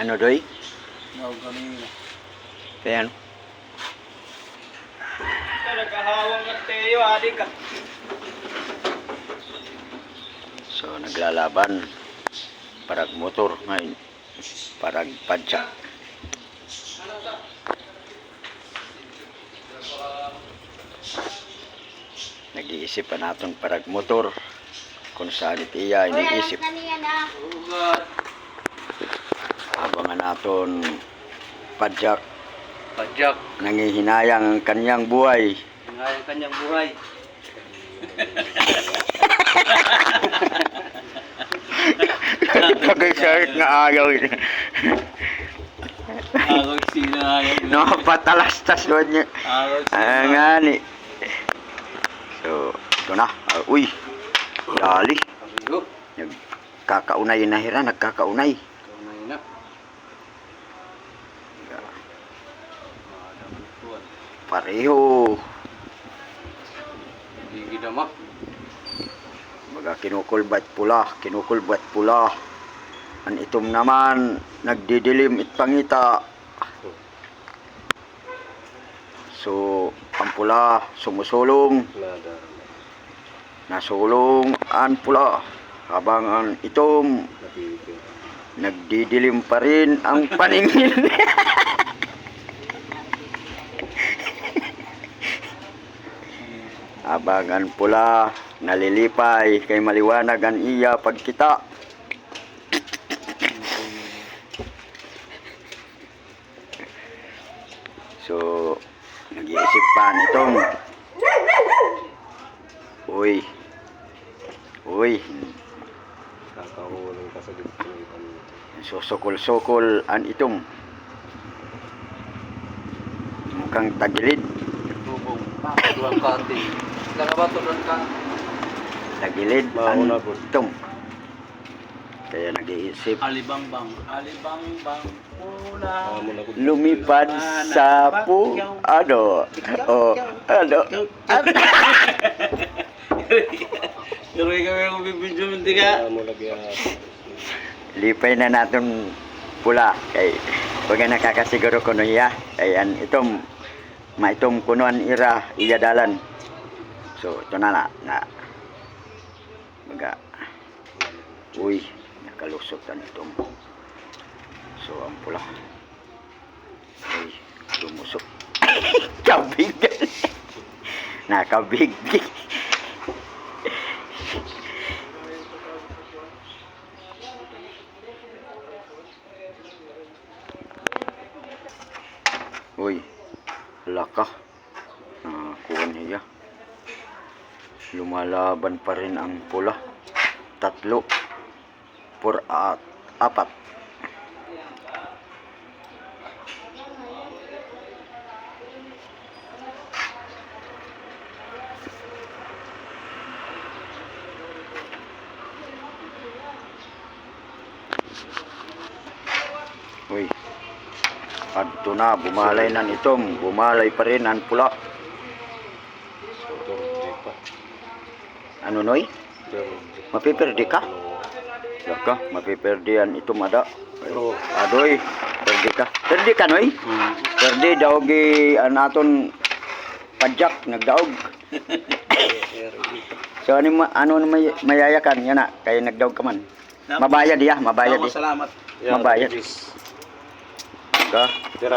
Ano doy? Naog kanina. Ayan. Nagkahawang ka tayo, adik ka. So naglalaban. Parag motor ngayon. Parag padya. Nag-iisip pa natin parag motor. Kung saan itiya, iniisip. Abangan natin padyak. Padyak. Nangihinayang ang kanyang buhay. Ang kanyang buhay. Nagkakit nga ayaw yun. Agaw sila ayaw. No, patalastas yun niya. Agaw sila. Nga ni. So, ito na. Uy, dali. Nagkakaunay na hira, nagkakaunay. Kaunay na. Pareho. Hindi damak. Baga kinukulbat pula. Ang itom naman, nagdidilim itpangita. So, ang pula sumusulong. Nasulong ang pula. Habang ang itom, nagdidilim pa rin ang paningin. Habang ang pula, nalilipay kay maliwanag ang iya pagkita. So, nag-iisip pa nitong Uy. Kakahulong ka sa dito. Susukol-sukol ang itom. Mukhang tagilid. Tubong. Tulang kati. Lang ba tulang ka? Tagilid ang itom. Kaya nag-iisip. Alibang-bang. Pula. Lumipad sa ano? Pero ikaw yung bibidyo, hindi ka? Lipay na natin pula. Kay huwag nakakasiguro kuno iya. Kay an itom maitom kuno an iya dalan. So ito na. Baga. Uy, nakalusot ang itom. So ang pula. Uy, lumusok. Kabig. Nakabig. Uy, laka. Kuha niya. Lumalaban pa rin ang pula. 3, 4 at 4. Uy. Adto na, bumalay na nitong, bumalay pa rin ang pula. Ano noy? Mapiperdi ka? Laka, mapiperdi ang itom ada. Adoy, perdi ka. Perdi ka noy? Perdi daw gi anaton padyak nagdaog. So ano mayayakan yan na kay nagdaog ka man. Mabayad diya, mabayad diya. Salamat. Mabayad. Ka? Tira.